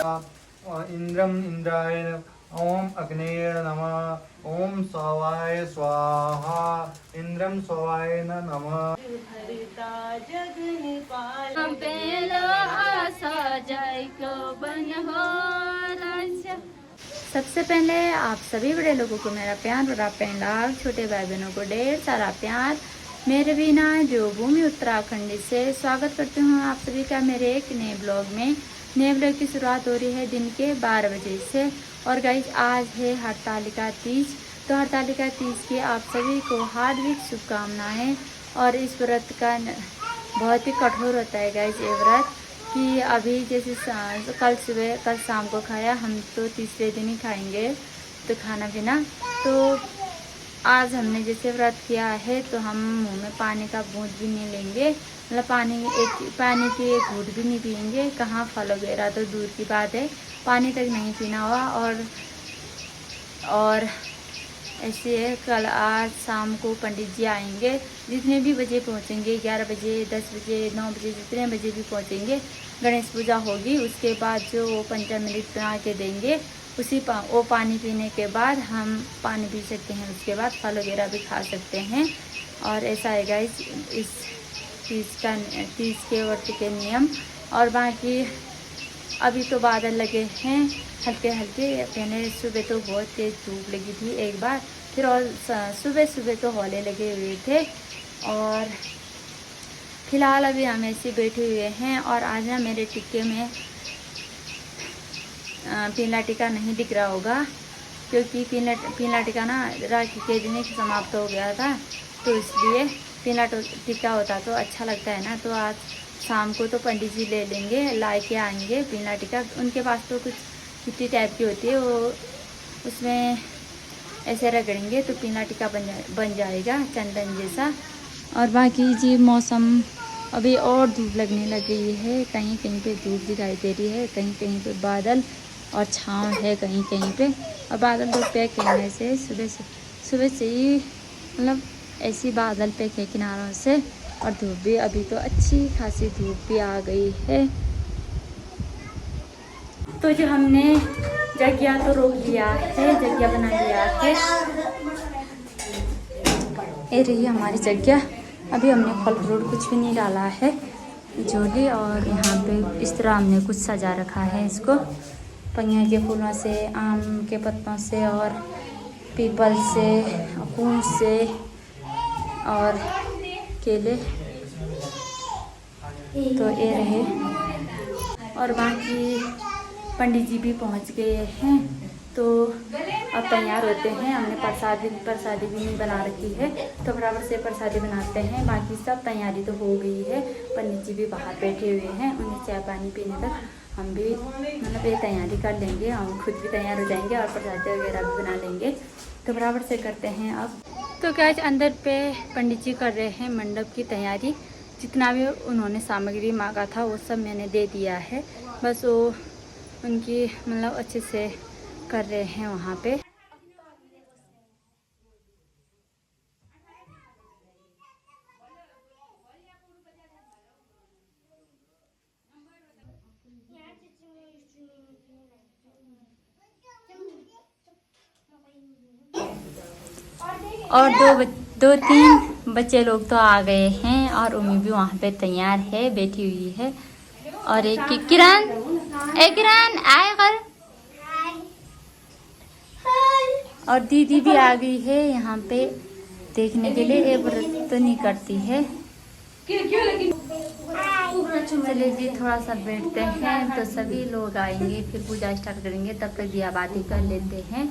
इंद्रम इंद्राय ओम अग्नेय नमः ओम स्वाहाय स्वाहा इंद्रम स्वाहाय नमः। हम पहला आशा जाय को बन हो राजा। सबसे पहले आप सभी बड़े लोगों को मेरा प्यार और आप छोटे भाई बहनों को ढेर सारा प्यार। मेरे बिना जो भूमि उत्तराखंड से स्वागत करती हूँ आप सभी का मेरे एक नए ब्लॉग में। नए ब्लॉग की शुरुआत हो रही है दिन के 12 बजे से। और गाइस आज है हरतालिका तीज, तो हरतालिका तीज की आप सभी को हार्दिक शुभकामनाएं। और इस व्रत का बहुत ही कठोर होता है गाइस ये व्रत, कि अभी जैसे कल शाम को खाया, हम तो तीसरे दिन ही खाएंगे तो खाना पीना। तो आज हमने जैसे व्रत किया है तो हम मुंह में पानी का बूंद भी नहीं लेंगे, मतलब पानी की एक घूंट भी नहीं पियेंगे। कहाँ फल वगैरह तो दूर की बात है, पानी तक नहीं पीना हुआ। और ऐसे है, कल आज शाम को पंडित जी आएंगे, जितने भी बजे पहुंचेंगे, 11 बजे 10 बजे 9 बजे जितने बजे भी पहुंचेंगे, गणेश पूजा होगी। उसके बाद जो वो पंचामृत बना के देंगे वो पानी पीने के बाद हम पानी पी सकते हैं। उसके बाद फल वगैरह भी खा सकते हैं। और ऐसा है गाइस इस तीज के व्रत के नियम। और बाकी अभी तो बादल लगे हैं हल्के हल्के। पहले सुबह तो बहुत तेज़ धूप लगी थी एक बार, फिर और सुबह तो हौले लगे हुए थे। और फिलहाल अभी हम ऐसे बैठे हुए हैं। और आज ना मेरे टिक्के में पीला टीका नहीं दिख रहा होगा, क्योंकि पीला टीका ना राखी के दिन ही समाप्त हो गया था, तो इसलिए पीला टीका होता तो अच्छा लगता है ना। तो आज शाम को तो पंडित जी ले लेंगे, ला के आएंगे पीला टीका। उनके पास तो कुछ मिट्टी टाइप की होती है, वो उसमें ऐसे रगड़ेंगे तो पीला टीका बन जाएगा चंदन जैसा। और बाकी जी मौसम अभी और धूप लगने लग गई है, कहीं कहीं पे धूप दिखाई दे रही है, कहीं कहीं पे बादल और छाँव है कहीं कहीं पे। और बादल तो पैक है ऐसे सुबह से ही, मतलब ऐसी बादल पैक है किनारों से। और धूप भी अभी तो अच्छी खासी धूप भी आ गई है। तो जो हमने जग्या तो रोक लिया है, जग्या बना लिया है, ये रही हमारी जग्या। अभी हमने फल फ्रूट कुछ भी नहीं डाला है झोली। और यहाँ पे इस तरह हमने कुछ सजा रखा है इसको, पहिया के फूलों से, आम के पत्तों से, और पीपल से, कूंज से, और केले। तो ये रहे। और बाकी पंडित जी भी पहुँच गए हैं, तो अब तैयार होते हैं। हमने प्रसादी भी नहीं बना रखी है, तो बराबर से प्रसादी बनाते हैं। बाकी सब तैयारी तो हो गई है, पंडित जी भी बाहर बैठे हुए हैं, उन्हें चाय पानी पीने तक हम भी मतलब ये तैयारी कर लेंगे, हम खुद भी तैयार हो जाएंगे और प्रसादी वगैरह भी बना लेंगे। तो बराबर से करते हैं अब। तो क्या अंदर पे पंडित जी कर रहे हैं मंडप की तैयारी। जितना भी उन्होंने सामग्री मांगा था वो सब मैंने दे दिया है, बस वो उनकी मतलब अच्छे से कर रहे हैं वहाँ पे। और दो तीन बच्चे लोग तो आ गए हैं, और उम्मी भी वहाँ पे तैयार है, बैठी हुई है। और एक किरण आए कर। और दीदी भी आ गई है यहाँ पे देखने के लिए, ये व्रत तो नहीं करती है। चलिए जी थोड़ा सा बैठते हैं, तो सभी लोग आएंगे फिर पूजा स्टार्ट करेंगे, तब तक दिया बाती कर लेते हैं।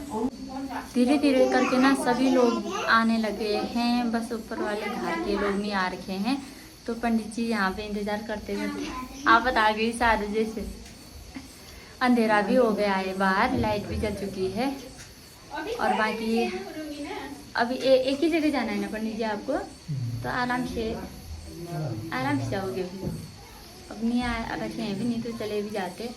धीरे धीरे करके ना सभी लोग आने लगे हैं, बस ऊपर वाले घर के लोग नहीं आ रखे हैं। तो पंडित जी यहाँ पे इंतजार करते करते आफत आ गई सारे जैसे। अंधेरा भी हो गया है, बाहर लाइट भी जल चुकी है। और बाकी अभी एक ही जगह जाना है ना पंडित जी आपको, तो आराम से जाओगे। अब नहीं रखे हैं भी, नहीं तो चले भी जाते।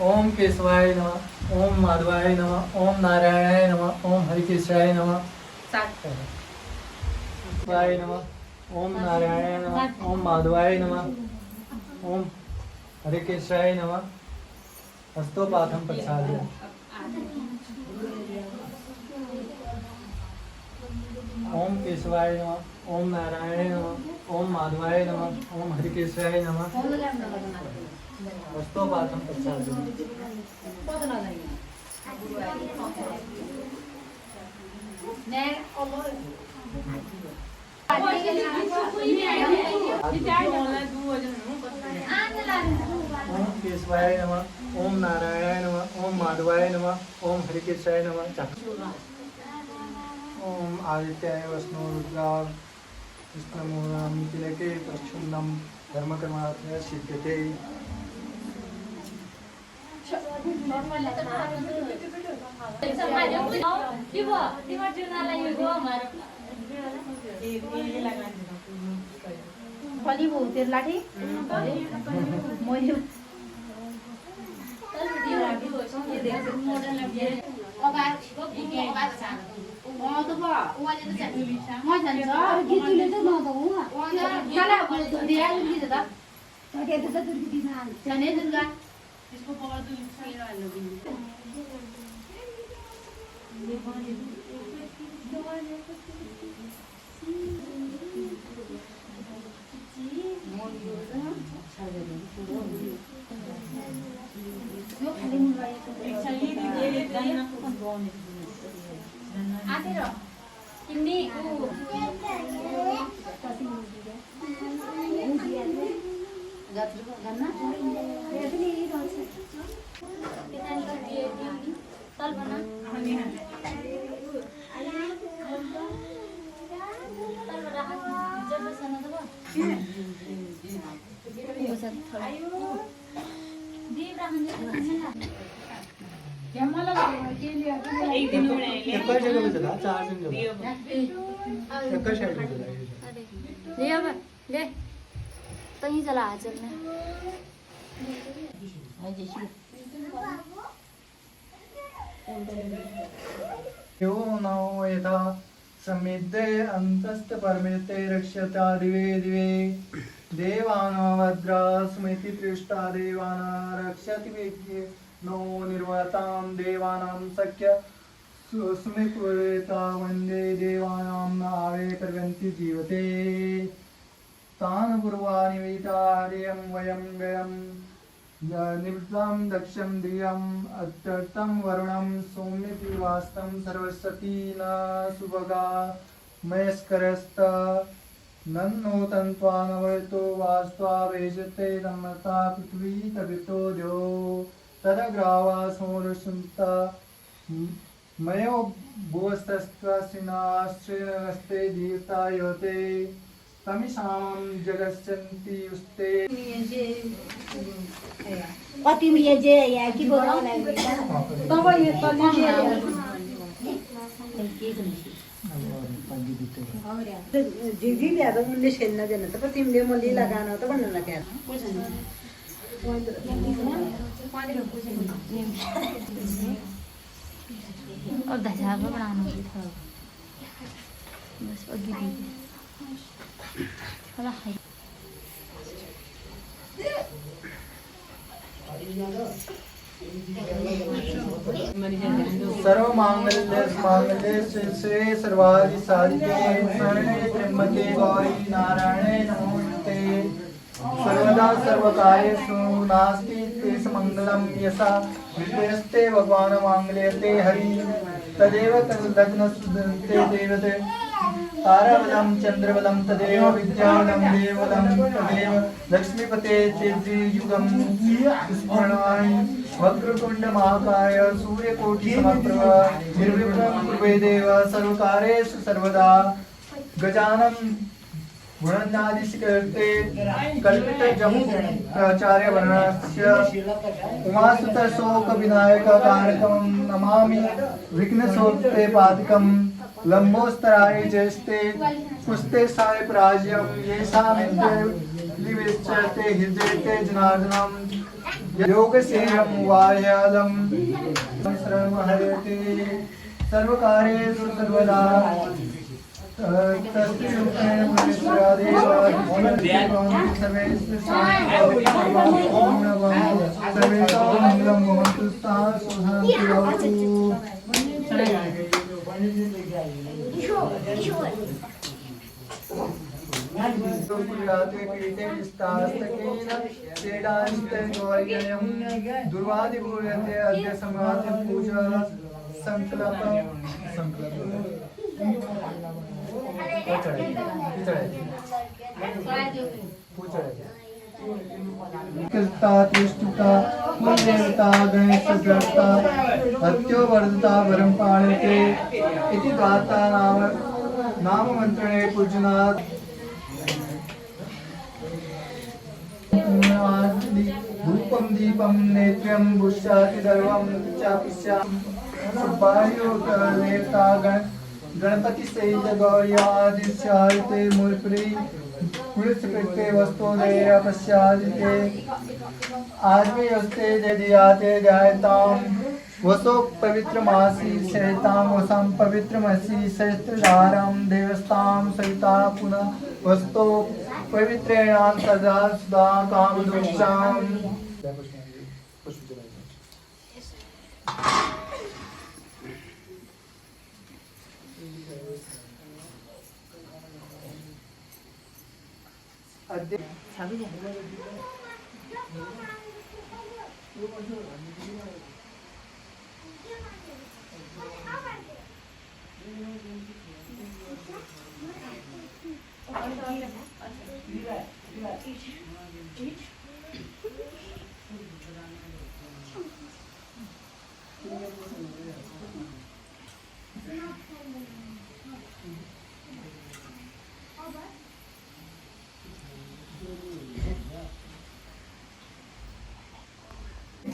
ओम केशवाय नमः, ओम माधवाय नमः, ओम नारायणाय नमः, ओम हरिकेशाय नमः। शिवाय नमः ओम नारायणाय नमः ओम माधवाय नमः ओम हरे केशवाय नमः हस्तोपाथम प्रसाद ओम केशवाय नमः ओम नारायणाय नमः ओम माधवाय नमः ओम हरे केशवाय नमः हस्तोपाथम प्रसाद ओम केशवाय नमः ओम नारायणाय नमः ओम माधवाय नमः ओम हरे केशवाय नमः ओम आदित्याय वष्णु रुद्राय विष्णुमूर्धां तिलके प्रच्छुन्नं धर्मकर्मार्थः सिद्ध्यते फली बहुतेर लाठी चक्कर जगह पे चला 4 दिन चला चक्कर साइड में चला ले अब ले कहीं चला आ चलना यो नो यथा समिद्धे अंतस्त परमेते रक्ष्यता दिवे दिवे देवानां भद्रा स्मृति पृष्ठा देवानां रक्षति वेद्ये नो निर्वतां देवानां सख्य सुस्मिपुरेता वन्दे देवानां आवे कर्वन्ति जीवते तान् पूर्वाणि वेदार्यं वयं गयं निवृत्तं दक्षं धियम् अत्यर्थं वरुणं सौम्यति वास्तं सरस्वती न सुभगा मयस्करस्त नन्नो तन्त्वा नवतो वास्त्वा वेजते दम्मता पृथ्वी तवितो द्यो तदग्रावा सोरुषन्ता मयो भुवस्तस्त्वसिनाश्रिनस्ते धीर्ता योते तमिषां जगस्यन्ति युस्ते कति उयो जे या कि बोलाउला तब यो दीदी ल्याएर उनले खेल्न दिएन त तिमीले म लीला गान त भन्नु लाग्यो और दशा को बनाना भी था बस अगी दी वाला है सर्व मांगल्ये शिवे सर्वादि साधिके शरणे त्र्यंबके गौरी नारायणे नमोस्तुते सर्वदा सर्वकार्येषु नास्ति तेष मंगलम यसा विद्यस्ते भगवान् मांगल्यते हरि तदेव तद्लग्न सुदन्ते देवते ताराबलं चंद्रबलं तदेव विद्यानं देवबलं तदेव लक्ष्मीपते तेजयुगं स्मरणाय वक्रतुंड महाकाय सूर्यकोटि समप्रभ निर्विघ्नं कुरु देव सर्वकार्येषु सर्वदा गजानन गुणनादिशिखरते कल्पित जम्मू आचार्य वर्णस्य उमासुत शोक विनायक कारकं नमामि विघ्नशोत्ते पादकं लंबोस्तराय जयस्ते पुस्ते साय पराजयं येषामिद्ये लिविच्यते हृदयते जनार्दनं योगसेयं वायालं शरणमहरेति सर्वकार्येषु सर्वदा दुर्वादिपूर्यते अद्य समाधि पूजा संकल्प कृता तिष्ठता कुलदेवता गणेशव्रता अत्यो वर्धता वरं पाणिते इति गाता नाम मंत्रणे पूजनात् धूपम दीपम नेत्रम बुष्याति दर्वम चापिष्या सुबायो देवता गणपति सहित गौर्यादिश्याते मूर्ति पुरुषकृत्य वस्तुदेय पश्यादिते आद्मे हस्ते दधियाते ध्यायताम वसो पवित्रमासी शयताम वसं पवित्रमसि सहस्त्रधारां देवस्तां सहिता पुनः वस्तो पवित्रेणां सदा सदा कामदुष्टां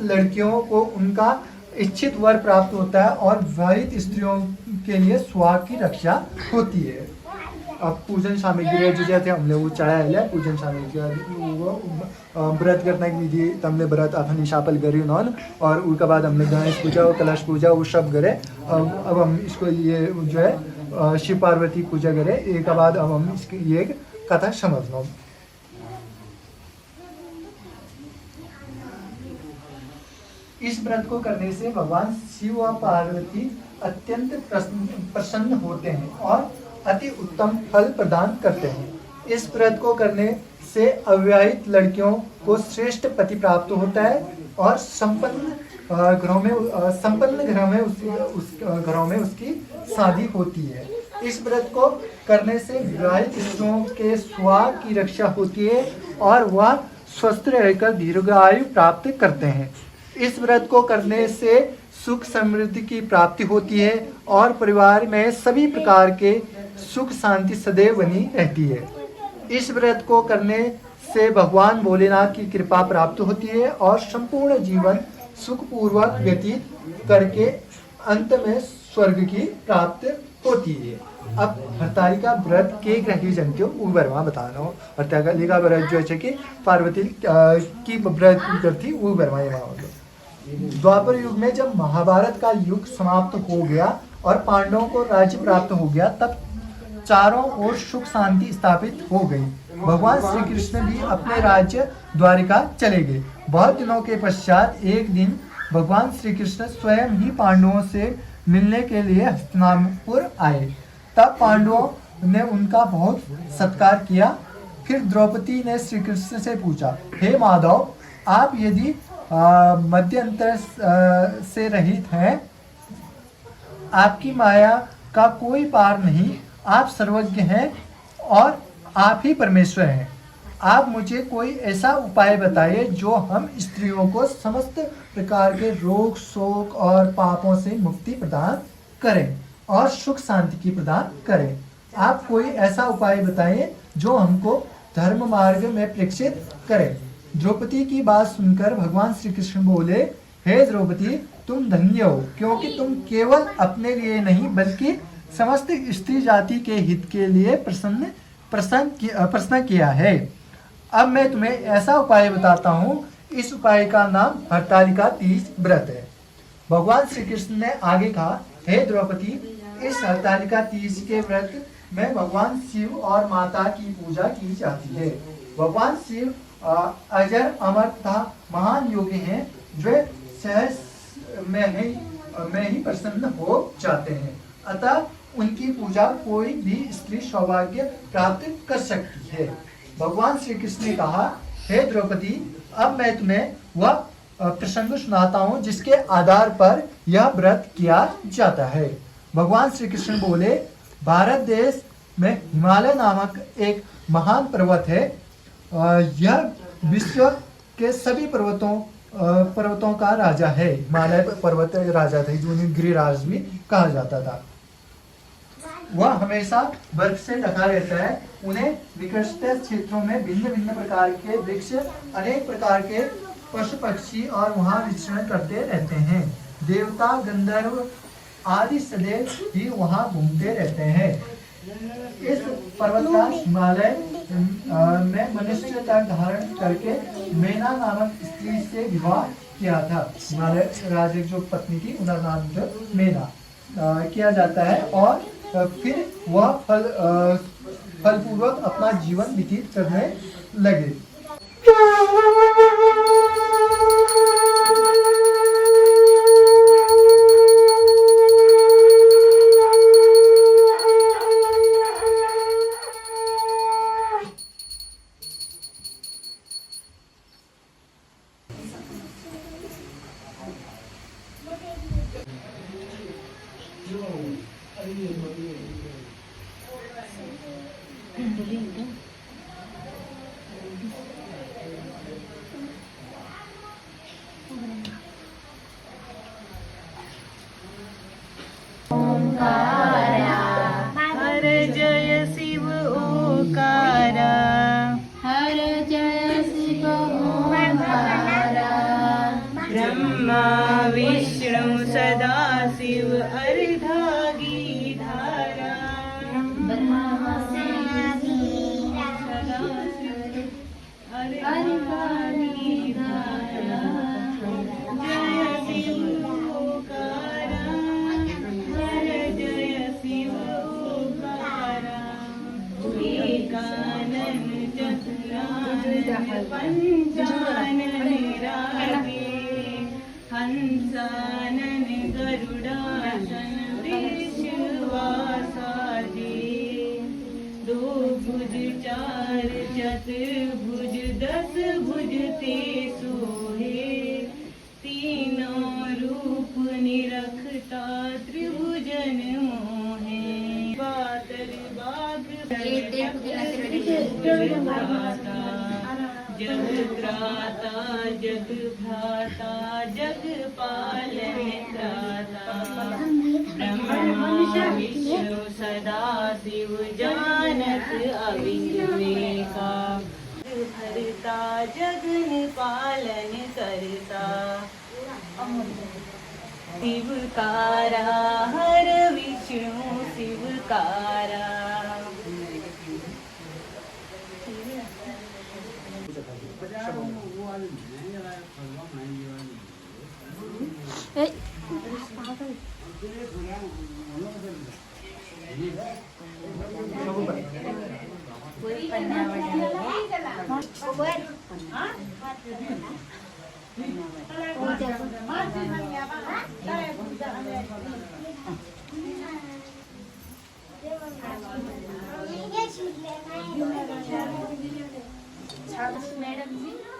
लड़कियों को उनका इच्छित वर प्राप्त होता है और विवाहित स्त्रियों के लिए स्वाग की रक्षा होती है। अब पूजन सामग्री जो जैसे हमने वो चढ़ाया पूजन सामग्री वो व्रत करने की विधि तमने व्रत अपन शापल करी नॉन और उसके बाद हमने गणेश पूजा और कलश पूजा वो सब करे। अब हम इसको ये जो है शिव पार्वती पूजा करे एक बाद अब हम इसकी ये कथा समझना। इस व्रत को करने से भगवान शिव व पार्वती अत्यंत प्रसन्न होते हैं और अति उत्तम फल प्रदान करते हैं। इस व्रत को करने से अविवाहित लड़कियों को श्रेष्ठ पति प्राप्त होता है और संपन्न घरों में उसकी शादी होती है। इस व्रत को करने से विवाहित स्त्रियों के स्वाग की रक्षा होती है और वह स्वस्थ रहकर दीर्घायु प्राप्त करते हैं। इस व्रत को करने से सुख समृद्धि की प्राप्ति होती है और परिवार में सभी प्रकार के सुख शांति सदैव बनी रहती है। इस व्रत को करने से भगवान भोलेनाथ की कृपा प्राप्त होती है और संपूर्ण जीवन सुखपूर्वक व्यतीत करके अंत में स्वर्ग की प्राप्ति होती है। अब हरतालिका व्रत के ग्रही जनतियों वर्मा बता रहा हूँ। हरतालिका व्रत जो है कि पार्वती की व्रत थी वो वर्मा द्वापर युग में जब महाभारत का युग समाप्त हो गया और पांडवों को राज्य प्राप्त हो गया तब चारों ओर सुख शांति स्थापित हो गई। भगवान श्री कृष्ण भी अपने राज्य द्वारिका चले गए। बहुत दिनों के पश्चात एक दिन भगवान श्री कृष्ण स्वयं ही पांडवों से मिलने के लिए हस्तिनापुर आए। तब पांडवों ने उनका बहुत सत्कार किया। फिर द्रौपदी ने श्री कृष्ण से पूछा, हे माधव, आप यदि मध्यंतर से रहित हैं, आपकी माया का कोई पार नहीं, आप सर्वज्ञ हैं और आप ही परमेश्वर हैं। आप मुझे कोई ऐसा उपाय बताइए जो हम स्त्रियों को समस्त प्रकार के रोग शोक और पापों से मुक्ति प्रदान करें और सुख शांति की प्रदान करें। आप कोई ऐसा उपाय बताइए जो हमको धर्म मार्ग में प्रेक्षित करे। द्रौपदी की बात सुनकर भगवान श्री कृष्ण बोले, हे द्रौपदी, तुम धन्य हो क्योंकि तुम केवल अपने लिए नहीं बल्कि समस्त स्त्री जाति के हित के लिए प्रश्न किया है। अब मैं तुम्हें ऐसा उपाय बताता हूँ। इस उपाय का नाम हरतालिका तीज व्रत है। भगवान श्री कृष्ण ने आगे कहा, हे द्रौपदी, इस हरतालिका तीज के व्रत में भगवान शिव और माता की पूजा की जाती है। भगवान शिव अजर अमर तथा महान योगी हैं, जो सहज में ही प्रसन्न हो जाते हैं। अतः उनकी पूजा कोई भी स्त्री सौभाग्य प्राप्त कर सकती है। भगवान श्री कृष्ण ने कहा, हे द्रौपदी, अब मैं तुम्हें वह प्रसंग सुनाता हूँ जिसके आधार पर यह व्रत किया जाता है। भगवान श्री कृष्ण बोले, भारत देश में हिमालय नामक एक महान पर्वत है। यह विश्व के सभी पर्वतों का राजा है। हिमालय पर्वत राजा था, जिन्हें गिरिराज भी कहा जाता था। वह हमेशा बर्फ से ढका रहता है। उन्हें निकटस्थ क्षेत्रों में भिन्न भिन्न प्रकार के वृक्ष, अनेक प्रकार के पशु पक्षी और वहां विचरण करते रहते हैं। देवता गंधर्व आदि सदैव ही वहां घूमते रहते हैं। इस पर्वतराज हिमालय में मनुष्य का धारण करके मेना नामक स्त्री से विवाह किया था। हिमालय राज जो पत्नी थी, उनका नाम जो मेना किया जाता है। और फिर वह फलपूर्वक अपना जीवन व्यतीत करने लगे। हर जय शिव ओंकारा, हर जय शिव ओंकारा, ब्रह्मा विष्णु सदा शिव अर्धांगी धारा, अर्धांगी धारा, जय शिव ओंकारा, हर जय शिव ओंकारा, एकानन चतुरानन पंचानन रागे, हंसानन गरुडासन वृषवासादि, दो भुज चार चतुर्भुज दस भुज ते सोहे, तीनों रूप निरखता त्रिभुजन मोहे, बादल बाग जग त्राता जग भ्राता जग पालन त्राता, ब्रह्मा विष्णु सदा शिव जानत अविवेका, भरता जगन पालन करता, शिवकारा हर विष्णु शिवकारा।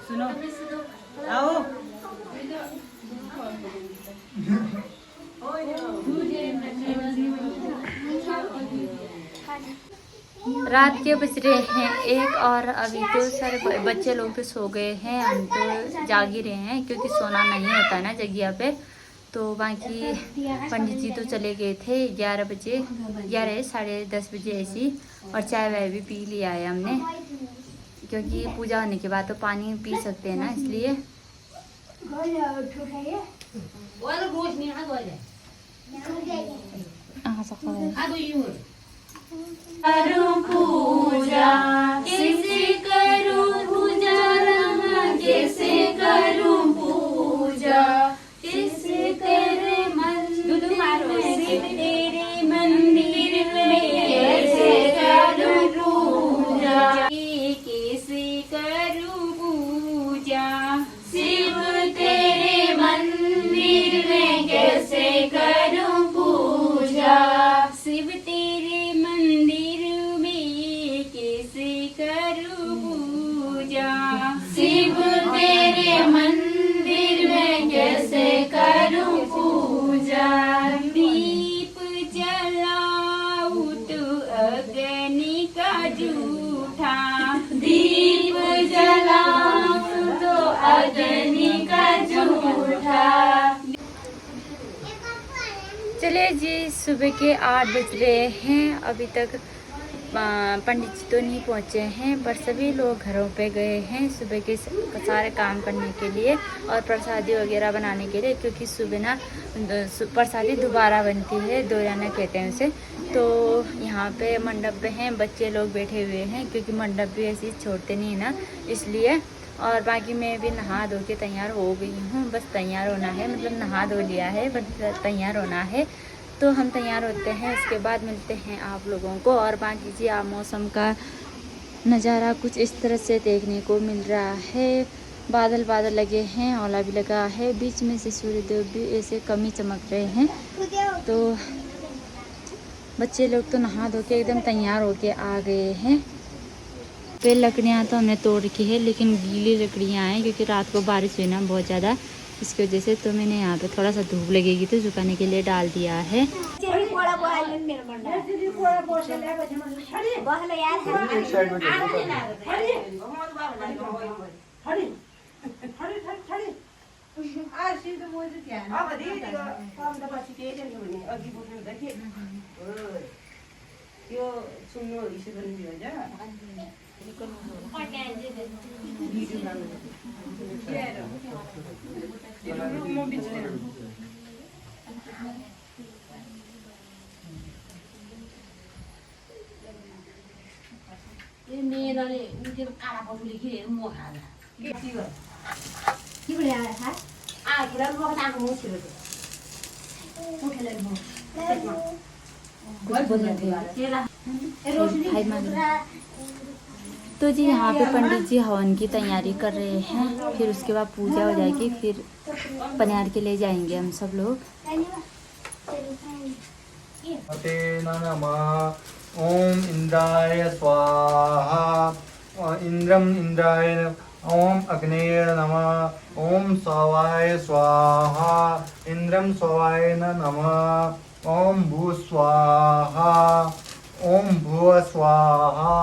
सुनो, आओ। रात के बज रहे हैं 1 और अभी तो सारे बच्चे लोग तो सो गए हैं। हम तो जाग ही रहे हैं क्योंकि सोना नहीं होता है ना जगिया पे। तो बाकी पंडित जी तो चले गए थे 11 बजे, 11 साढ़े 10 बजे ऐसी। और चाय वाय भी पी लिया है हमने, क्योंकि पूजा होने के बाद तो पानी पी सकते हैं ना, इसलिए। करूं पूजा कैसे करूं पूजा रमा, कैसे करूं पूजा, कैसे करे मंदिर में तेरे मंदिर में कैसे शिव तेरे मंदिर में कैसे करूं पूजा, शिव तेरे मंदिर में कैसे करूं पूजा, दीप जलाऊं तो अग्नि का जूठा, दीप जलाऊं तो अग्नि का जूठा। चलिए जी, सुबह के 8 बज रहे हैं। अभी तक पंडित जी तो नहीं पहुँचे हैं, पर सभी लोग घरों पे गए हैं सुबह के सारे काम करने के लिए और प्रसादी वगैरह बनाने के लिए, क्योंकि सुबह ना प्रसादी दोबारा बनती है, दोराना कहते हैं उसे। तो यहाँ पे मंडप पे हैं, बच्चे लोग बैठे हुए हैं, क्योंकि मंडप भी ऐसे छोड़ते नहीं है ना, इसलिए। और बाकी मैं भी नहा धो के तैयार हो गई हूँ, बस तैयार होना है, मतलब नहा धो लिया है, बस तैयार होना है। तो हम तैयार होते हैं, उसके बाद मिलते हैं आप लोगों को। और बाकी जी, आप मौसम का नज़ारा कुछ इस तरह से देखने को मिल रहा है। बादल बादल लगे हैं, ओला भी लगा है, बीच में से सूर्यदेव भी ऐसे कम ही चमक रहे हैं। तो बच्चे लोग तो नहा धो के एकदम तैयार होके आ गए हैं। पे लकड़ियाँ तो हमने तोड़ रखी है, लेकिन गीली लकड़ियाँ हैं, क्योंकि रात को बारिश हुई ना बहुत ज़्यादा, इसकी वजह से। तो मैंने यहाँ पे थोड़ा सा धूप लगेगी तो सुखाने के लिए डाल दिया है। तो जी यहाँ पे पंडित जी हवन की तैयारी कर रहे हैं, फिर उसके बाद पूजा हो जाएगी, फिर पनियार के लिए जाएंगे हम सब लोग। ओम इंद्राय स्वाहा, इंद्रम इंद्राय, ओम अग्नेय नमः, ओम सवाय स्वाहा, इंद्रम सवाय नमः, ओम भू स्वाहा, ओम भुव स्वाहा,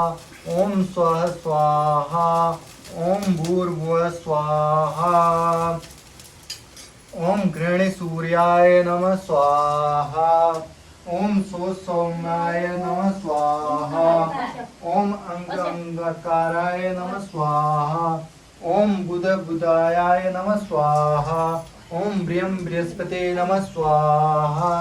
ओम स्वः स्वाहा, ओम भूर्भुवः स्वाहा, ओम घृणी सूर्याय नमः स्वाहा, ओम सौम्याय नमः स्वाहा, ओम अंगारकाराय नमः स्वाहा, ओम बुधाय नमः स्वाहा, ओम बृहस्पते नमः स्वाहा।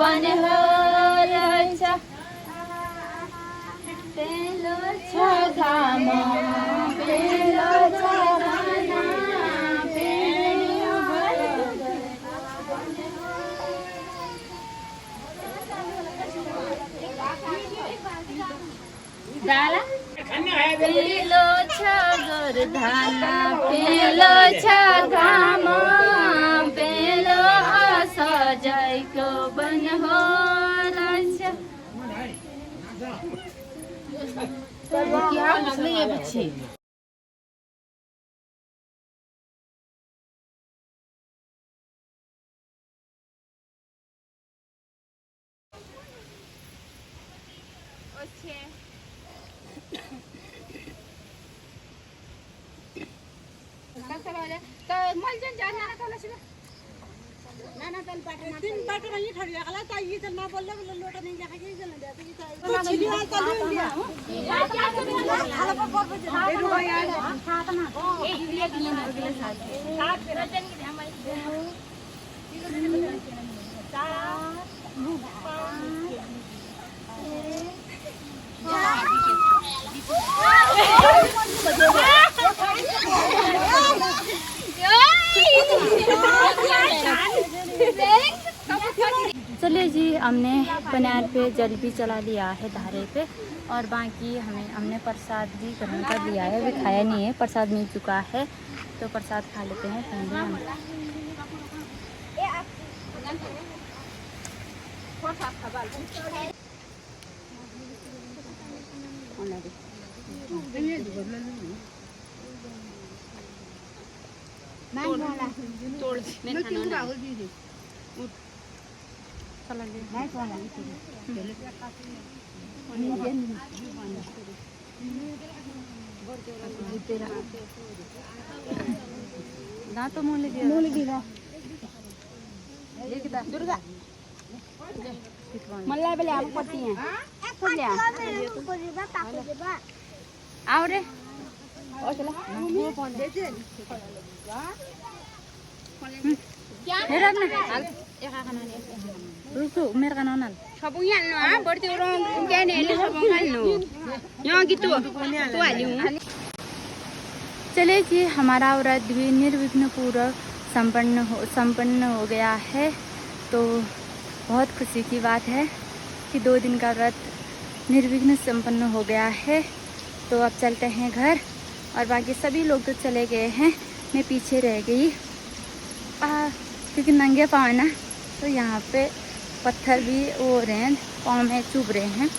बन हो रक्षा पेलो छ घाम पेलो छ घना पेण्यो दाला पेलो छ गोर्धना पेलो छ घाम पेलो असजैको बन हो रक्षा क्या उसने ये पीछे चलिए जी, हमने पनार पे जल भी चला लिया है धारे पे, और बाकी हमने प्रसाद भी ग्रहण कर लिया है। अभी खाया नहीं है, प्रसाद मिल चुका है तो प्रसाद खा लेते हैं पहले हम। ना तो मूल दिया दुर्गा मल्ला बेले आप पति हैं आओ रे और चला मेरा मेरा का नॉनल चलिए जी, हमारा व्रत भी निर्विघ्न पूर्वक संपन्न हो गया है। तो बहुत खुशी की बात है कि 2 दिन का व्रत निर्विघ्न संपन्न हो गया है। तो अब चलते हैं घर, और बाकी सभी लोग तो चले गए हैं, मैं पीछे रह गई क्योंकि नंगे पाँव है ना, तो यहाँ पे पत्थर भी हो रहे हैं, पाँव में चुभ रहे हैं।